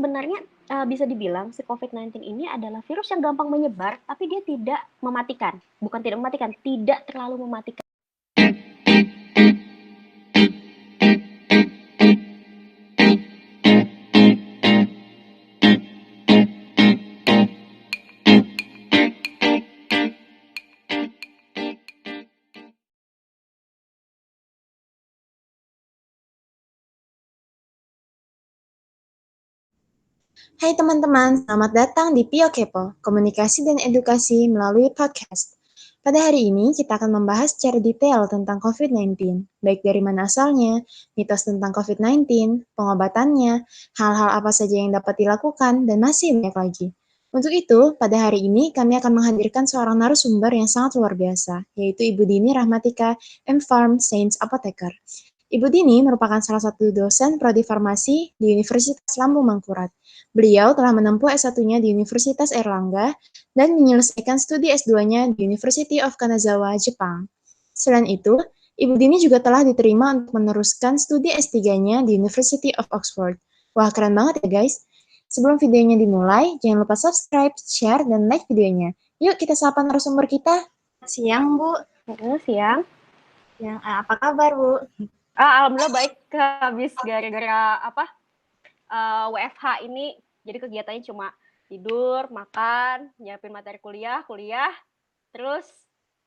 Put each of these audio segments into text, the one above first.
sebenarnya bisa dibilang si COVID-19 ini adalah virus yang gampang menyebar, tapi dia tidak mematikan. Bukan tidak mematikan, tidak terlalu mematikan. Hai teman-teman, selamat datang di Pio Kepo, komunikasi dan edukasi melalui podcast. Pada hari ini kita akan membahas secara detail tentang COVID-19, baik dari mana asalnya, mitos tentang COVID-19, pengobatannya, hal-hal apa saja yang dapat dilakukan, dan masih banyak lagi. Untuk itu, pada hari ini kami akan menghadirkan seorang narasumber yang sangat luar biasa, yaitu Ibu Dini Rahmatika, M.Pharm, Sains Apoteker. Ibu Dini merupakan salah satu dosen prodi farmasi di Universitas Lambung Mangkurat. Beliau telah menempuh S1-nya di Universitas Airlangga dan menyelesaikan studi S2-nya di University of Kanazawa, Jepang. Selain itu, Ibu Dini juga telah diterima untuk meneruskan studi S3-nya di University of Oxford. Wah, keren banget ya guys. Sebelum videonya dimulai, jangan lupa subscribe, share, dan like videonya. Yuk kita sapa narasumber kita. Siang, Bu. Siang. Apa kabar, Bu? Alhamdulillah baik, habis gara-gara WFH ini, jadi kegiatannya cuma tidur, makan, nyiapin materi kuliah, terus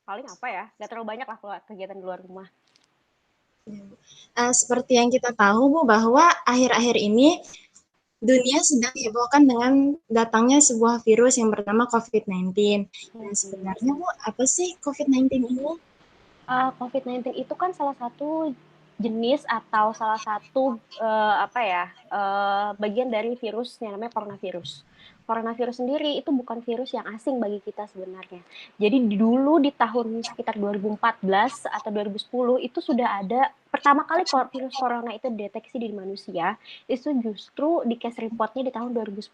paling apa ya, nggak terlalu banyak lah kegiatan di luar rumah. Seperti yang kita tahu, Bu, bahwa akhir-akhir ini dunia sedang dihebohkan dengan datangnya sebuah virus yang bernama COVID-19. Nah, sebenarnya, Bu, apa sih COVID-19 ini? COVID-19 itu kan salah satu jenis atau salah satu bagian dari virus yang namanya coronavirus. Coronavirus sendiri itu bukan virus yang asing bagi kita sebenarnya. Jadi dulu di tahun sekitar 2014 atau 2010 itu sudah ada pertama kali virus corona itu dideteksi di manusia, itu justru di case reportnya di tahun 2010.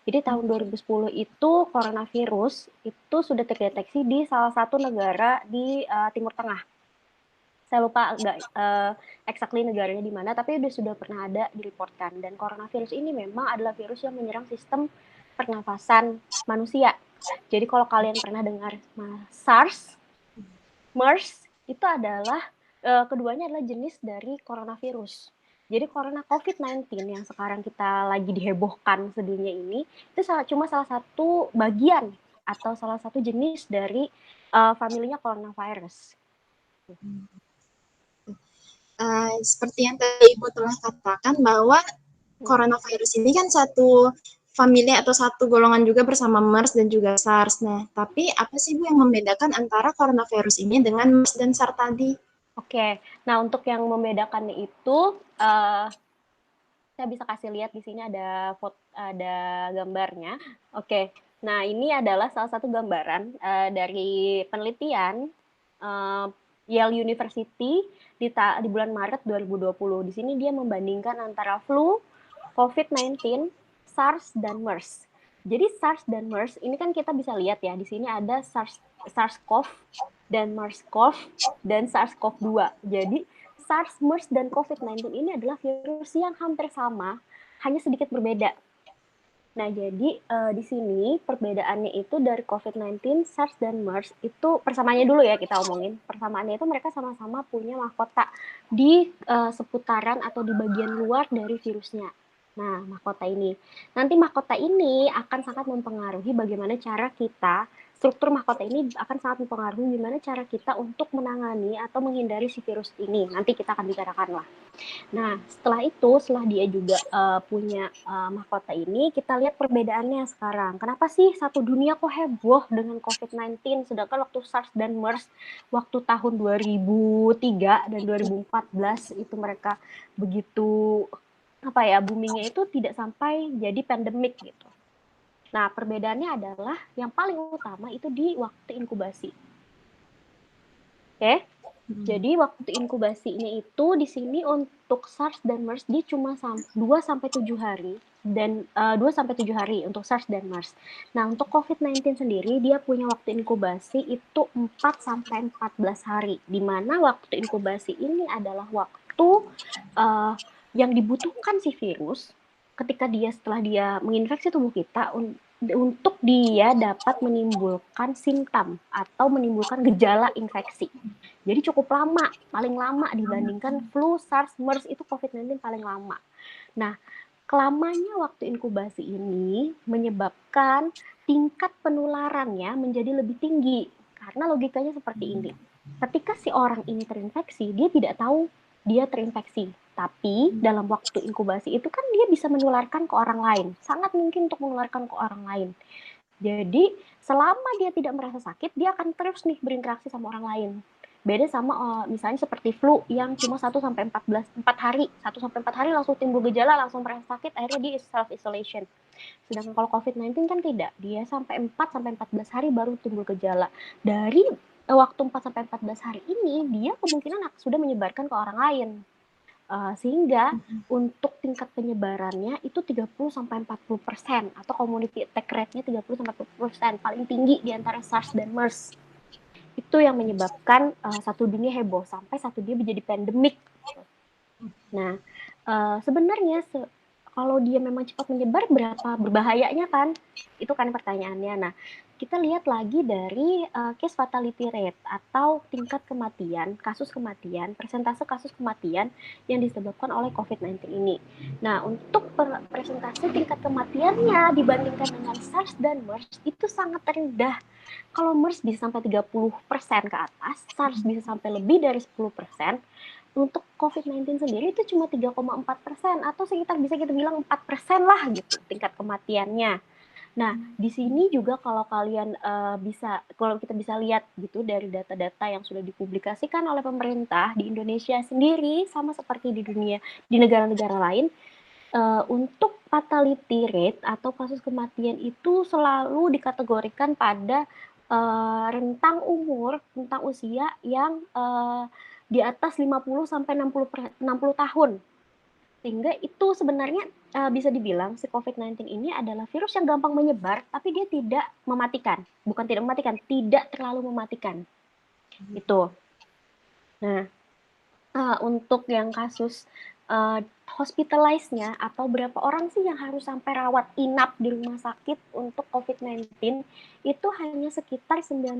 Jadi tahun 2010 itu coronavirus itu sudah terdeteksi di salah satu negara di Timur Tengah. Saya lupa exactly negaranya di mana, tapi sudah pernah ada direportkan. Dan coronavirus ini memang adalah virus yang menyerang sistem pernafasan manusia. Jadi kalau kalian pernah dengar SARS, MERS, itu adalah keduanya adalah jenis dari coronavirus. Jadi corona COVID-19 yang sekarang kita lagi dihebohkan sedunia ini, itu cuma salah satu bagian atau salah satu jenis dari familinya coronavirus. Seperti yang tadi Ibu telah katakan bahwa coronavirus ini kan satu famili atau satu golongan juga bersama MERS dan juga SARS. Nah, tapi apa sih Bu yang membedakan antara coronavirus ini dengan MERS dan SARS tadi? Oke, nah untuk yang membedakannya itu, saya bisa kasih lihat di sini ada gambarnya. Oke, nah ini adalah salah satu gambaran dari penelitian Yale University di bulan Maret 2020. Di sini dia membandingkan antara flu, COVID-19, SARS, dan MERS. Jadi SARS dan MERS ini kan kita bisa lihat ya, di sini ada SARS-CoV dan MERS-CoV dan SARS-CoV-2. Jadi SARS, MERS, dan COVID-19 ini adalah virus yang hampir sama, hanya sedikit berbeda. Nah, jadi di sini perbedaannya itu dari COVID-19, SARS, dan MERS itu persamaannya dulu ya kita omongin. Persamaannya itu mereka sama-sama punya mahkota di seputaran atau di bagian luar dari virusnya. Nah, mahkota ini. Nanti mahkota ini akan sangat mempengaruhi bagaimana cara kita, struktur mahkota ini akan sangat mempengaruhi gimana cara kita untuk menangani atau menghindari si virus ini. Nanti kita akan bicarakan lah. Nah, setelah dia juga punya mahkota ini, kita lihat perbedaannya sekarang. Kenapa sih satu dunia kok heboh dengan COVID-19, sedangkan waktu SARS dan MERS, waktu tahun 2003 dan 2014 itu mereka begitu boomingnya itu tidak sampai jadi pandemik gitu. Nah, perbedaannya adalah yang paling utama itu di waktu inkubasi. Oke? Jadi waktu inkubasinya itu di sini untuk SARS dan MERS dia cuma 2-7 hari dan 2-7 hari untuk SARS dan MERS. Nah, untuk COVID-19 sendiri dia punya waktu inkubasi itu 4-14 hari. Di mana waktu inkubasi ini adalah waktu yang dibutuhkan si virus ketika setelah dia menginfeksi tubuh kita untuk dia dapat menimbulkan simptom atau menimbulkan gejala infeksi. Jadi cukup lama, paling lama dibandingkan flu, SARS, MERS itu COVID-19 paling lama. Nah, kelamanya waktu inkubasi ini menyebabkan tingkat penularannya menjadi lebih tinggi. Karena logikanya seperti ini. Ketika si orang ini terinfeksi, dia tidak tahu dia terinfeksi. Tapi dalam waktu inkubasi itu kan dia bisa menularkan ke orang lain. Sangat mungkin untuk menularkan ke orang lain. Jadi selama dia tidak merasa sakit, dia akan terus nih berinteraksi sama orang lain. Beda sama misalnya seperti flu yang cuma 1 sampai 4 hari, 1 sampai 4 hari langsung timbul gejala, langsung merasa sakit, akhirnya dia self isolation. Sedangkan kalau COVID-19 kan tidak, dia sampai 4 sampai 14 hari baru timbul gejala. Dari waktu 4 sampai 14 hari ini, dia kemungkinan sudah menyebarkan ke orang lain. Sehingga untuk tingkat penyebarannya itu 30-40% atau community attack rate-nya 30-40%, paling tinggi di antara SARS dan MERS. Itu yang menyebabkan satu dunia heboh sampai satu dunia menjadi pandemik. Nah, sebenarnya kalau dia memang cepat menyebar, berapa berbahayanya kan? Itu kan pertanyaannya. Nah, kita lihat lagi dari case fatality rate atau tingkat kematian, kasus kematian, persentase kasus kematian yang disebabkan oleh COVID-19 ini. Nah, untuk persentase tingkat kematiannya dibandingkan dengan SARS dan MERS itu sangat rendah. Kalau MERS bisa sampai 30% ke atas, SARS bisa sampai lebih dari 10%, untuk COVID-19 sendiri itu cuma 3,4% atau sekitar bisa kita bilang 4% lah gitu tingkat kematiannya. Nah, di sini juga kalau kalian kalau kita bisa lihat gitu dari data-data yang sudah dipublikasikan oleh pemerintah di Indonesia sendiri sama seperti di dunia di negara-negara lain, untuk fatality rate atau kasus kematian itu selalu dikategorikan pada rentang usia yang di atas 50 sampai 60 tahun. Sehingga itu sebenarnya bisa dibilang si COVID-19 ini adalah virus yang gampang menyebar, tapi dia tidak mematikan. Bukan tidak mematikan, tidak terlalu mematikan. Itu. Nah, untuk yang kasus hospitalize-nya atau berapa orang sih yang harus sampai rawat inap di rumah sakit untuk COVID-19 itu hanya sekitar 19%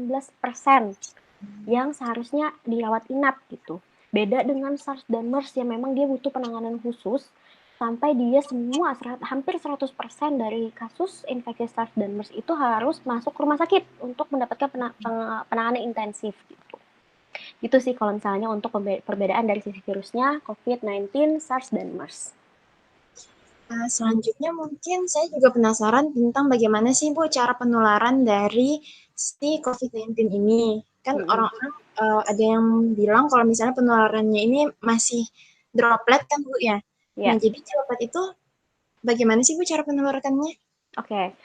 yang seharusnya dirawat inap gitu. Beda dengan SARS dan MERS yang memang dia butuh penanganan khusus sampai dia semua hampir 100% dari kasus infeksi SARS dan MERS itu harus masuk ke rumah sakit untuk mendapatkan penanganan intensif gitu. Itu sih kalau misalnya untuk perbedaan dari sisi virusnya COVID-19, SARS dan MERS. Selanjutnya mungkin saya juga penasaran tentang bagaimana sih Bu cara penularan dari si COVID-19 ini. Kan orang-orang ada yang bilang kalau misalnya penularannya ini masih droplet kan Bu ya. Nah, Ya. jadi droplet itu bagaimana sih Bu cara penularannya? Oke,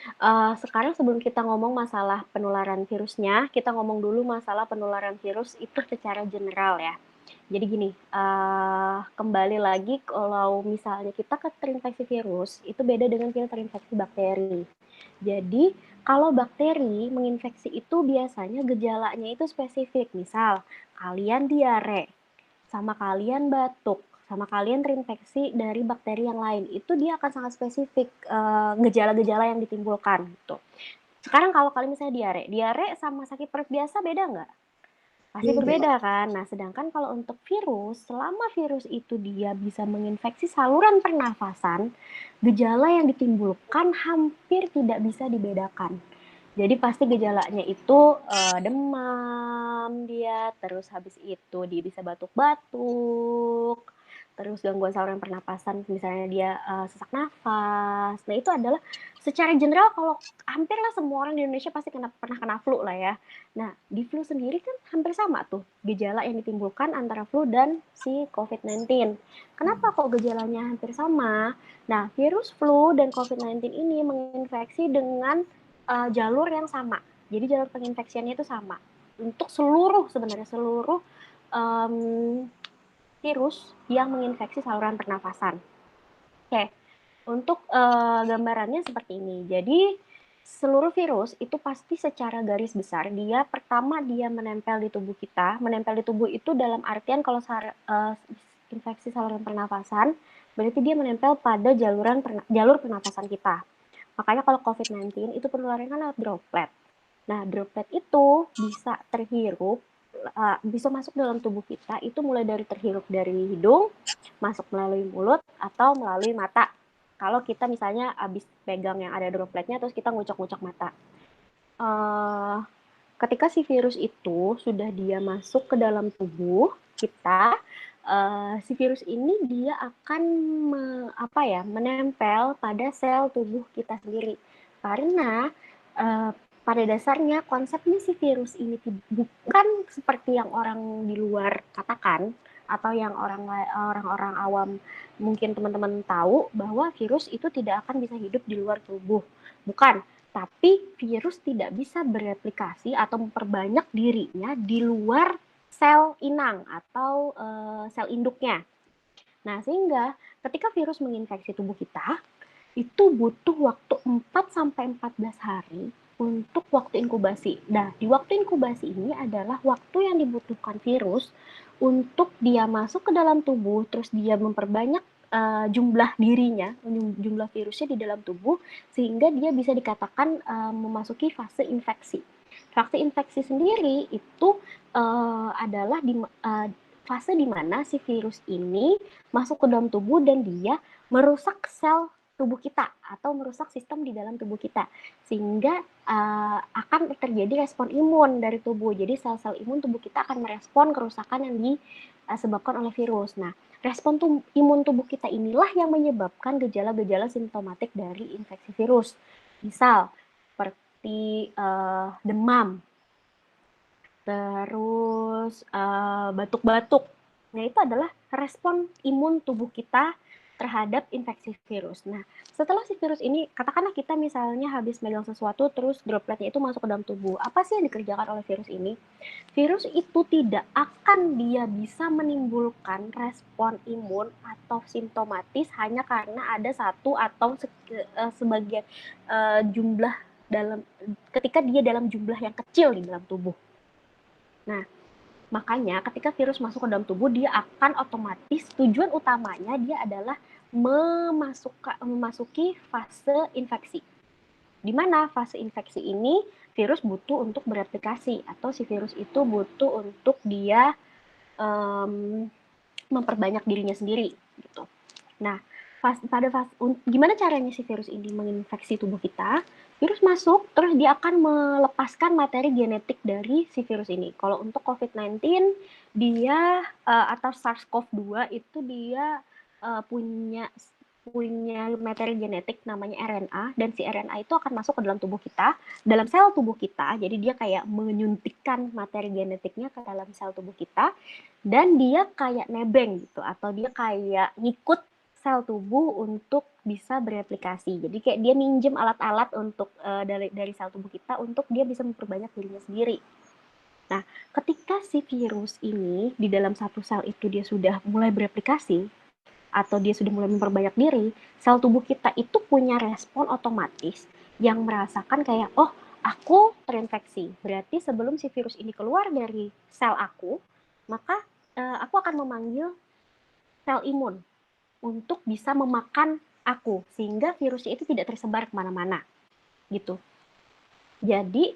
sekarang sebelum kita ngomong masalah penularan virusnya, kita ngomong dulu masalah penularan virus itu secara general ya. Jadi gini, kembali lagi kalau misalnya kita terinfeksi virus, itu beda dengan kita terinfeksi bakteri. Jadi, kalau bakteri menginfeksi itu biasanya gejalanya itu spesifik. Misal, kalian diare, sama kalian batuk, sama kalian terinfeksi dari bakteri yang lain, itu dia akan sangat spesifik gejala-gejala yang ditimbulkan gitu. Sekarang kalau kalian misalnya diare sama sakit perut biasa beda nggak? Pasti berbeda kan? Nah, sedangkan kalau untuk virus, selama virus itu dia bisa menginfeksi saluran pernafasan, gejala yang ditimbulkan hampir tidak bisa dibedakan. Jadi pasti gejalanya itu demam dia, terus habis itu dia bisa batuk-batuk, terus gangguan saluran pernapasan, misalnya dia sesak nafas. Nah itu adalah secara general kalau hampirlah semua orang di Indonesia pasti pernah kena flu lah ya. Nah di flu sendiri kan hampir sama tuh gejala yang ditimbulkan antara flu dan si COVID-19. Kenapa kok gejalanya hampir sama? Nah virus flu dan COVID-19 ini menginfeksi dengan jalur yang sama. Jadi jalur penginfeksiannya itu sama untuk seluruh virus yang menginfeksi saluran pernafasan. Oke, untuk gambarannya seperti ini. Jadi seluruh virus itu pasti secara garis besar dia pertama dia menempel di tubuh kita. Menempel di tubuh itu dalam artian kalau infeksi saluran pernafasan, berarti dia menempel pada jalur pernafasan kita. Makanya kalau COVID-19 itu penularannya kan lewat droplet. Nah, droplet itu bisa terhirup, bisa masuk dalam tubuh kita, itu mulai dari terhirup dari hidung, masuk melalui mulut, atau melalui mata. Kalau kita misalnya habis pegang yang ada dropletnya, terus kita ngucek-ngucek mata. Ketika si virus itu sudah dia masuk ke dalam tubuh kita, si virus ini dia akan menempel pada sel tubuh kita sendiri. Karena pada dasarnya konsepnya si virus ini bukan seperti yang orang di luar katakan atau yang orang-orang awam mungkin teman-teman tahu bahwa virus itu tidak akan bisa hidup di luar tubuh. Bukan, tapi virus tidak bisa bereplikasi atau memperbanyak dirinya di luar sel inang atau sel induknya. Nah, sehingga ketika virus menginfeksi tubuh kita, itu butuh waktu 4-14 hari untuk waktu inkubasi. Nah, di waktu inkubasi ini adalah waktu yang dibutuhkan virus untuk dia masuk ke dalam tubuh, terus dia memperbanyak jumlah dirinya, jumlah virusnya di dalam tubuh, sehingga dia bisa dikatakan memasuki fase infeksi. Fase infeksi sendiri itu adalah fase di mana si virus ini masuk ke dalam tubuh dan dia merusak sel tubuh kita atau merusak sistem di dalam tubuh kita, sehingga akan terjadi respon imun dari tubuh. Jadi sel-sel imun tubuh kita akan merespon kerusakan yang disebabkan oleh virus. Nah, respon imun tubuh kita inilah yang menyebabkan gejala-gejala simptomatik dari infeksi virus. Misal seperti demam, terus batuk-batuk. Nah, itu adalah respon imun tubuh kita terhadap infeksi virus. Nah, setelah si virus ini, katakanlah kita misalnya habis megang sesuatu, terus dropletnya itu masuk ke dalam tubuh. Apa sih yang dikerjakan oleh virus ini? Virus itu tidak akan dia bisa menimbulkan respon imun atau simptomatis hanya karena ada satu atau sebagian jumlah ketika dia dalam jumlah yang kecil di dalam tubuh. Nah, makanya ketika virus masuk ke dalam tubuh, dia akan otomatis tujuan utamanya dia adalah memasuki fase infeksi. Di mana fase infeksi ini virus butuh untuk bereplikasi atau si virus itu butuh untuk dia memperbanyak dirinya sendiri gitu. Nah, gimana caranya si virus ini menginfeksi tubuh kita? Virus masuk, terus dia akan melepaskan materi genetik dari si virus ini. Kalau untuk COVID-19, dia atau SARS-CoV-2 itu dia punya materi genetik namanya RNA, dan si RNA itu akan masuk ke dalam tubuh kita, dalam sel tubuh kita. Jadi dia kayak menyuntikkan materi genetiknya ke dalam sel tubuh kita, dan dia kayak nebeng gitu, atau dia kayak ngikut sel tubuh untuk bisa bereplikasi. Jadi kayak dia minjem alat-alat untuk dari sel tubuh kita untuk dia bisa memperbanyak dirinya sendiri. Nah, ketika si virus ini di dalam satu sel itu dia sudah mulai bereplikasi atau dia sudah mulai memperbanyak diri, sel tubuh kita itu punya respon otomatis yang merasakan kayak, oh, aku terinfeksi. Berarti sebelum si virus ini keluar dari sel aku, maka aku akan memanggil sel imun untuk bisa memakan aku, sehingga virusnya itu tidak tersebar kemana-mana, gitu. Jadi,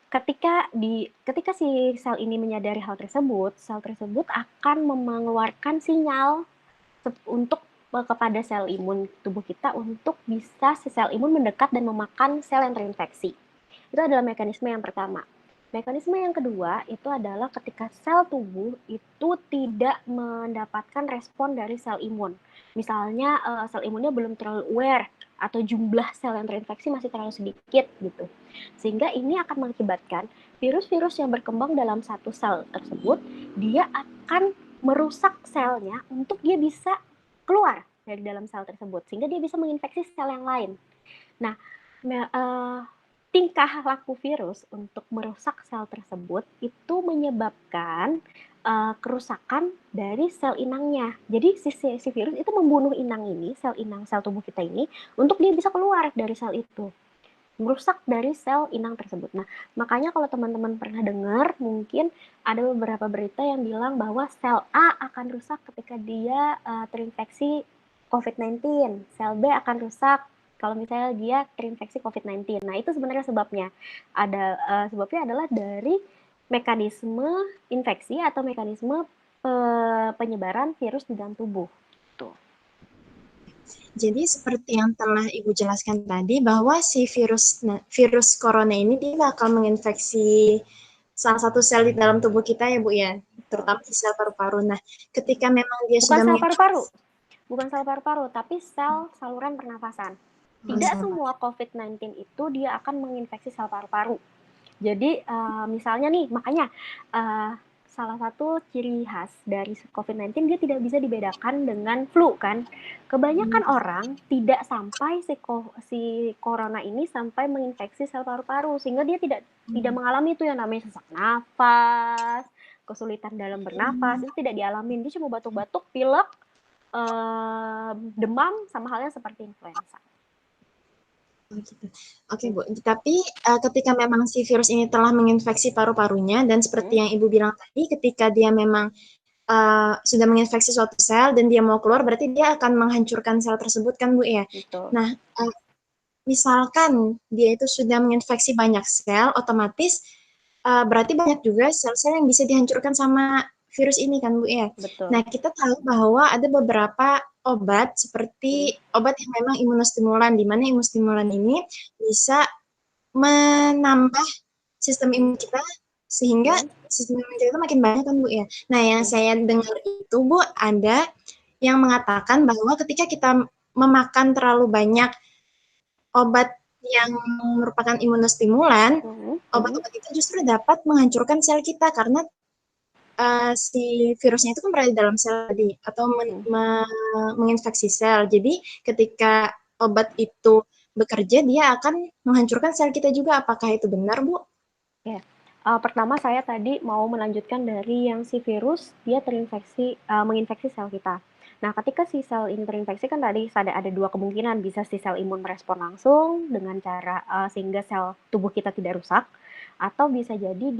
ketika si sel ini menyadari hal tersebut, sel tersebut akan mengeluarkan sinyal untuk kepada sel imun tubuh kita untuk bisa si sel imun mendekat dan memakan sel yang terinfeksi. Itu adalah mekanisme yang pertama. Mekanisme yang kedua itu adalah ketika sel tubuh itu tidak mendapatkan respon dari sel imun. Misalnya sel imunnya belum terlalu aware atau jumlah sel yang terinfeksi masih terlalu sedikit gitu. Sehingga ini akan mengakibatkan virus-virus yang berkembang dalam satu sel tersebut, dia akan merusak selnya untuk dia bisa keluar dari dalam sel tersebut, sehingga dia bisa menginfeksi sel yang lain. Nah, tingkah laku virus untuk merusak sel tersebut itu menyebabkan kerusakan dari sel inangnya. Jadi si virus itu membunuh inang ini, sel inang sel tubuh kita ini, untuk dia bisa keluar dari sel itu. merusak dari sel inang tersebut. Nah, makanya kalau teman-teman pernah dengar, mungkin ada beberapa berita yang bilang bahwa sel A akan rusak ketika dia terinfeksi COVID-19, sel B akan rusak kalau misalnya dia terinfeksi COVID-19. Nah, itu sebenarnya sebabnya. Sebabnya adalah dari mekanisme infeksi atau mekanisme penyebaran virus di dalam tubuh. Tuh. Jadi seperti yang telah Ibu jelaskan tadi bahwa si virus corona ini dia bakal menginfeksi salah satu sel di dalam tubuh kita ya Bu ya, terutama di sel paru-paru. Nah, ketika memang dia bukan sudah sel paru-paru, bukan sel paru-paru, tapi sel saluran pernafasan. Tidak semua COVID-19 itu dia akan menginfeksi sel paru-paru. Jadi misalnya nih, makanya salah satu ciri khas dari COVID-19 dia tidak bisa dibedakan dengan flu kan. Kebanyakan orang tidak sampai si corona ini sampai menginfeksi sel paru-paru sehingga dia tidak mengalami itu yang namanya sesak nafas, kesulitan dalam bernafas, itu tidak dialamin. Dia cuma batuk-batuk, pilek, demam, sama halnya seperti influenza. Oke Bu, tapi ketika memang si virus ini telah menginfeksi paru-parunya dan seperti yang Ibu bilang tadi, ketika dia memang sudah menginfeksi suatu sel dan dia mau keluar, berarti dia akan menghancurkan sel tersebut kan Bu ya? Betul. Nah, misalkan dia itu sudah menginfeksi banyak sel, otomatis berarti banyak juga sel-sel yang bisa dihancurkan sama virus ini kan Bu ya? Betul. Nah, kita tahu bahwa ada beberapa obat seperti obat yang memang imunostimulan, di mana imunostimulan ini bisa menambah sistem imun kita sehingga sistem imun kita makin banyak kan Bu ya. Nah, yang saya dengar itu Bu ada yang mengatakan bahwa ketika kita memakan terlalu banyak obat yang merupakan imunostimulan, obat-obat itu justru dapat menghancurkan sel kita karena si virusnya itu kan berada di dalam sel tadi atau menginfeksi sel. Jadi ketika obat itu bekerja, dia akan menghancurkan sel kita juga. Apakah itu benar, Bu? Ya. Pertama saya tadi mau melanjutkan dari yang si virus dia menginfeksi sel kita. Nah, ketika si sel ini terinfeksi kan tadi ada dua kemungkinan, bisa si sel imun merespon langsung dengan cara sehingga sel tubuh kita tidak rusak, atau bisa jadi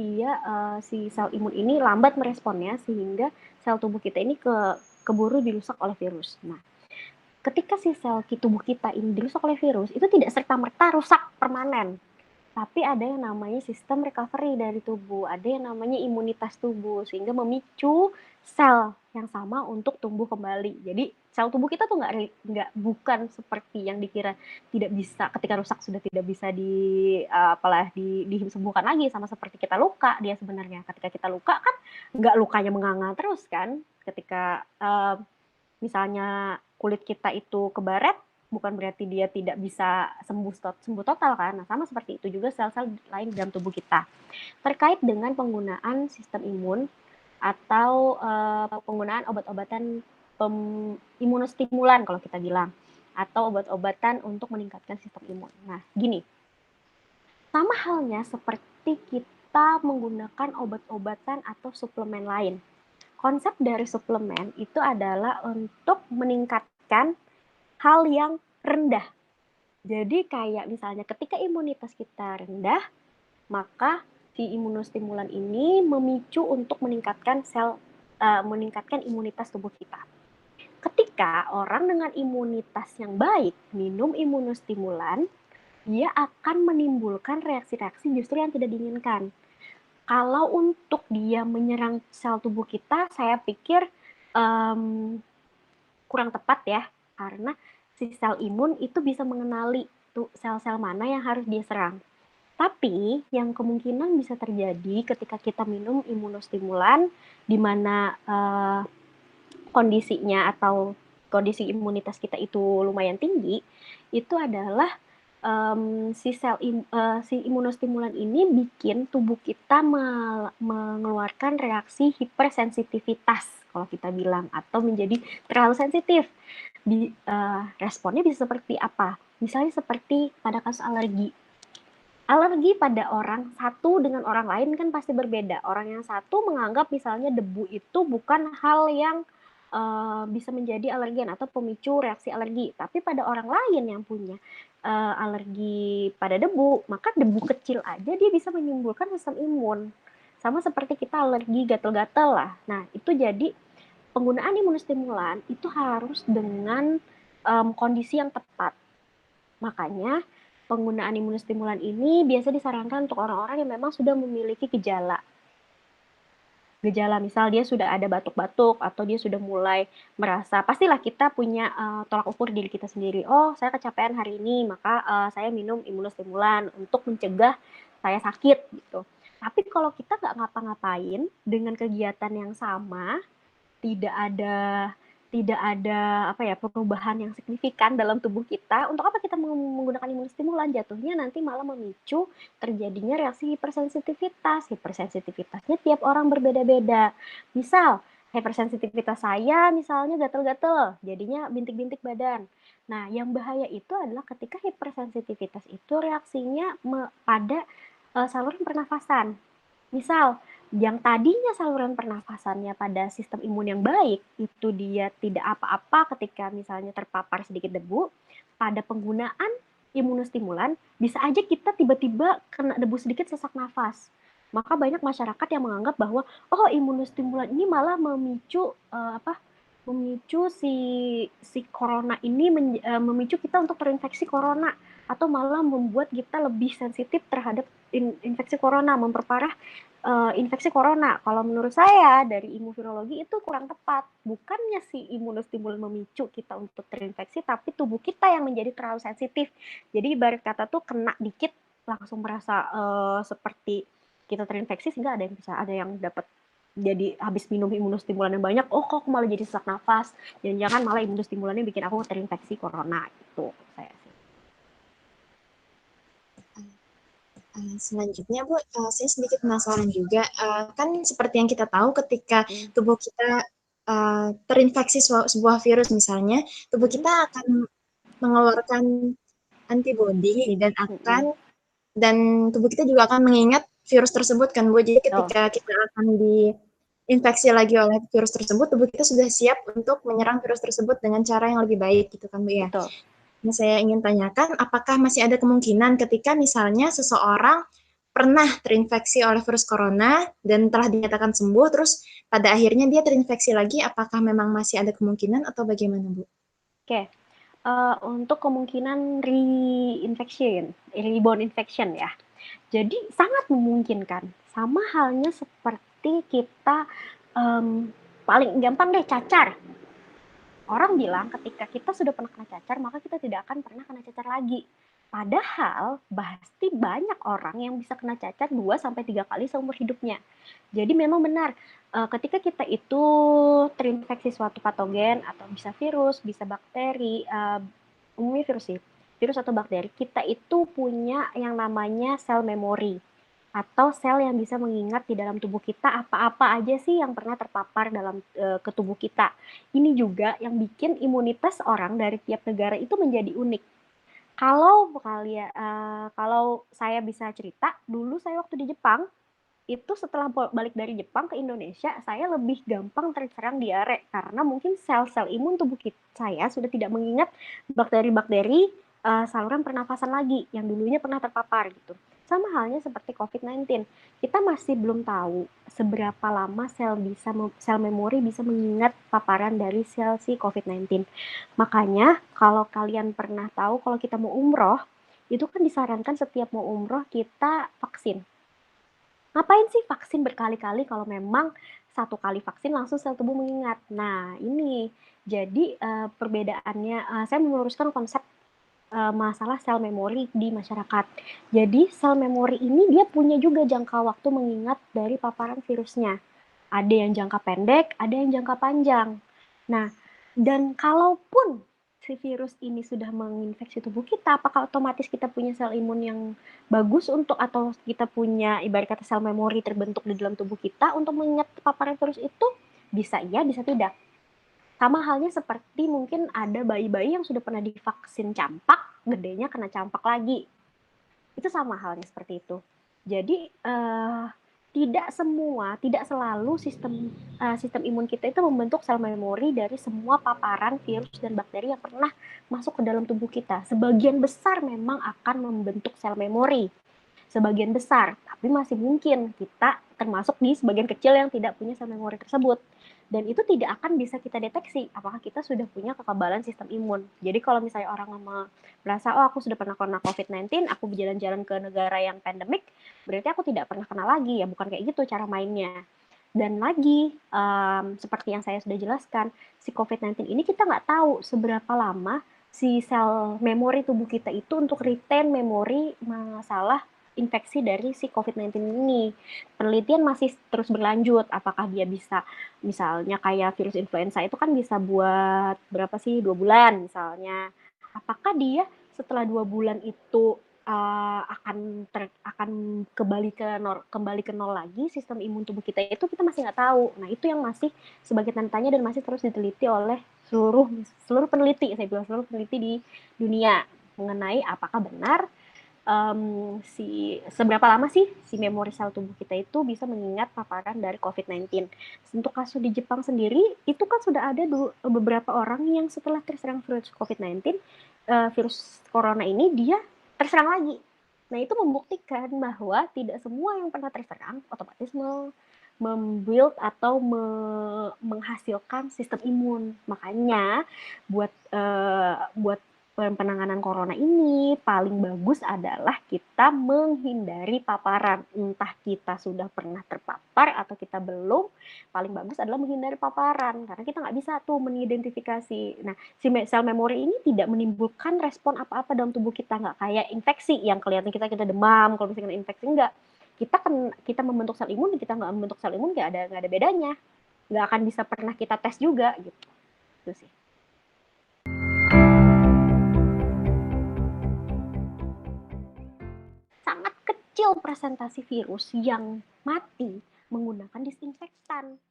si sel imun ini lambat meresponnya sehingga sel tubuh kita ini keburu dirusak oleh virus. Nah, ketika si sel tubuh kita ini dirusak oleh virus, itu tidak serta-merta rusak permanen. Tapi ada yang namanya sistem recovery dari tubuh, ada yang namanya imunitas tubuh, sehingga memicu sel yang sama untuk tumbuh kembali. Jadi sel tubuh kita tuh bukan seperti yang dikira tidak bisa ketika rusak sudah tidak bisa disembuhkan lagi, sama seperti kita luka dia sebenarnya. Ketika kita luka kan nggak lukanya menganga terus kan. Ketika misalnya kulit kita itu kebaret, bukan berarti dia tidak bisa sembuh total kan. Nah, sama seperti itu juga sel-sel lain dalam tubuh kita. Terkait dengan penggunaan sistem imun atau penggunaan obat-obatan imunostimulan kalau kita bilang, atau obat-obatan untuk meningkatkan sistem imun. Nah, gini, sama halnya seperti kita menggunakan obat-obatan atau suplemen lain. Konsep dari suplemen itu adalah untuk meningkatkan hal yang rendah. Jadi kayak misalnya ketika imunitas kita rendah, maka si imunostimulan ini memicu untuk meningkatkan meningkatkan imunitas tubuh kita. Ketika orang dengan imunitas yang baik minum imunostimulan, dia akan menimbulkan reaksi-reaksi justru yang tidak diinginkan. Kalau untuk dia menyerang sel tubuh kita, saya pikir kurang tepat ya, karena si sel imun itu bisa mengenali tuh sel-sel mana yang harus dia serang. Tapi yang kemungkinan bisa terjadi ketika kita minum imunostimulan di mana kondisinya atau kondisi imunitas kita itu lumayan tinggi, itu adalah si imunostimulan ini bikin tubuh kita mengeluarkan reaksi hipersensitivitas kalau kita bilang, atau menjadi terlalu sensitif. Responnya bisa seperti apa? Misalnya seperti pada kasus alergi. Alergi pada orang satu dengan orang lain kan pasti berbeda. Orang yang satu menganggap misalnya debu itu bukan hal yang bisa menjadi alergen atau pemicu reaksi alergi. Tapi pada orang lain yang punya alergi pada debu, maka debu kecil aja dia bisa menimbulkan sistem imun. Sama seperti kita alergi gatal-gatal lah. Nah, itu jadi penggunaan imunostimulan itu harus dengan kondisi yang tepat. Makanya penggunaan imunostimulan ini biasa disarankan untuk orang-orang yang memang sudah memiliki gejala. Gejala misal dia sudah ada batuk-batuk atau dia sudah mulai merasa, pastilah kita punya tolak ukur diri kita sendiri. Oh, saya kecapean hari ini, maka saya minum imunostimulan untuk mencegah saya sakit gitu. Tapi kalau kita nggak ngapa-ngapain dengan kegiatan yang sama, tidak ada tidak ada apa ya perubahan yang signifikan dalam tubuh kita. Untuk apa kita menggunakan imunostimulan? Jatuhnya nanti malah memicu terjadinya reaksi hipersensitivitas. Hipersensitivitasnya tiap orang berbeda-beda. Misal hipersensitivitas saya misalnya gatel-gatel, jadinya bintik-bintik badan. Nah, yang bahaya itu adalah ketika hipersensitivitas itu reaksinya pada saluran pernafasan. Misal, yang tadinya saluran pernafasannya pada sistem imun yang baik, itu dia tidak apa-apa ketika misalnya terpapar sedikit debu, pada penggunaan imunostimulan, bisa aja kita tiba-tiba kena debu sedikit sesak nafas. Maka banyak masyarakat yang menganggap bahwa, oh imunostimulan ini malah memicu si corona ini memicu kita untuk terinfeksi corona atau malah membuat kita lebih sensitif terhadap infeksi corona, memperparah infeksi corona. Kalau menurut saya dari imunologi itu kurang tepat. Bukannya si imunostimulan memicu kita untuk terinfeksi, tapi tubuh kita yang menjadi terlalu sensitif. Jadi ibarat kata tuh kena dikit langsung merasa seperti kita terinfeksi sehingga ada yang dapat jadi habis minum imunostimulan yang banyak, oh kok malah jadi sesak nafas. Jangan-jangan malah imunostimulannya bikin aku terinfeksi corona itu saya sih. Selanjutnya Bu, saya sedikit penasaran juga, kan seperti yang kita tahu ketika tubuh kita terinfeksi sebuah virus misalnya, tubuh kita akan mengeluarkan antibodi dan tubuh kita juga akan mengingat virus tersebut kan Bu. Jadi ketika kita akan diinfeksi lagi oleh virus tersebut, tubuh kita sudah siap untuk menyerang virus tersebut dengan cara yang lebih baik gitu kan Bu ya. Betul. Nah, saya ingin tanyakan, apakah masih ada kemungkinan ketika misalnya seseorang pernah terinfeksi oleh virus corona dan telah dinyatakan sembuh, terus pada akhirnya dia terinfeksi lagi, apakah memang masih ada kemungkinan atau bagaimana, Bu? Oke, untuk kemungkinan rebound infection ya. Jadi sangat memungkinkan. Sama halnya seperti kita paling gampang deh cacar. Orang bilang ketika kita sudah pernah kena cacar, maka kita tidak akan pernah kena cacar lagi. Padahal pasti banyak orang yang bisa kena cacar 2-3 kali seumur hidupnya. Jadi memang benar, ketika kita itu terinfeksi suatu patogen atau bisa virus, bisa bakteri, umumnya virus sih, virus atau bakteri, kita itu punya yang namanya sel memori atau sel yang bisa mengingat di dalam tubuh kita apa-apa aja sih yang pernah terpapar dalam ke tubuh kita. Ini juga yang bikin imunitas orang dari tiap negara itu menjadi unik. Kalau saya bisa cerita, dulu saya waktu di Jepang, itu setelah balik dari Jepang ke Indonesia, saya lebih gampang terserang diare karena mungkin sel-sel imun tubuh saya sudah tidak mengingat bakteri-bakteri saluran pernafasan lagi yang dulunya pernah terpapar gitu. Sama halnya seperti COVID-19. Kita masih belum tahu seberapa lama sel memori bisa mengingat paparan dari sel si COVID-19. Makanya kalau kalian pernah tahu kalau kita mau umroh, itu kan disarankan setiap mau umroh kita vaksin. Ngapain sih vaksin berkali-kali kalau memang satu kali vaksin langsung sel tubuh mengingat. Nah, ini jadi perbedaannya, saya meluruskan konsep masalah sel memori di masyarakat. Jadi sel memori ini dia punya juga jangka waktu mengingat dari paparan virusnya. Ada yang jangka pendek, ada yang jangka panjang. Nah, dan kalaupun si virus ini sudah menginfeksi tubuh kita, apakah otomatis kita punya sel imun yang bagus untuk atau kita punya ibarat kata sel memori terbentuk di dalam tubuh kita untuk mengingat paparan virus itu? Bisa iya, bisa tidak. Sama halnya seperti mungkin ada bayi-bayi yang sudah pernah divaksin campak, gedenya kena campak lagi. Itu sama halnya seperti itu. Jadi tidak selalu sistem imun kita itu membentuk sel memori dari semua paparan virus dan bakteri yang pernah masuk ke dalam tubuh kita. Sebagian besar memang akan membentuk sel memori, sebagian besar, tapi masih mungkin kita termasuk di sebagian kecil yang tidak punya sel memori tersebut. Dan itu tidak akan bisa kita deteksi apakah kita sudah punya kekebalan sistem imun. Jadi kalau misalnya orang merasa, oh aku sudah pernah kena COVID-19, aku berjalan-jalan ke negara yang pandemik, berarti aku tidak pernah kena lagi. Ya bukan kayak gitu cara mainnya. Dan lagi, seperti yang saya sudah jelaskan, si COVID-19 ini kita nggak tahu seberapa lama si sel memori tubuh kita itu untuk retain memori masalah infeksi dari si COVID-19 ini. Penelitian masih terus berlanjut, apakah dia bisa, misalnya kayak virus influenza itu kan bisa buat berapa sih, 2 bulan misalnya. Apakah dia setelah 2 bulan itu akan kembali ke nol lagi sistem imun tubuh kita itu kita masih nggak tahu. Nah itu yang masih sebagai tanda tanya dan masih terus diteliti oleh seluruh peneliti, saya bilang seluruh peneliti di dunia mengenai apakah benar seberapa lama sih si memori sel tubuh kita itu bisa mengingat paparan dari COVID-19. Untuk kasus di Jepang sendiri, itu kan sudah ada beberapa orang yang setelah terserang virus COVID-19, virus corona ini dia terserang lagi. Nah, itu membuktikan bahwa tidak semua yang pernah terserang otomatis membuild atau menghasilkan sistem imun. Makanya buat penanganan corona ini paling bagus adalah kita menghindari paparan. Entah kita sudah pernah terpapar atau kita belum, paling bagus adalah menghindari paparan. Karena kita nggak bisa tuh mengidentifikasi. Nah, si sel memori ini tidak menimbulkan respon apa-apa dalam tubuh kita. Nggak kayak infeksi yang kelihatan kita demam, kalau misalnya infeksi enggak. Kita membentuk sel imun, kita nggak membentuk sel imun, nggak ada bedanya. Nggak akan bisa pernah kita tes juga gitu. Itu sih. Sangat kecil presentasi virus yang mati menggunakan disinfektan.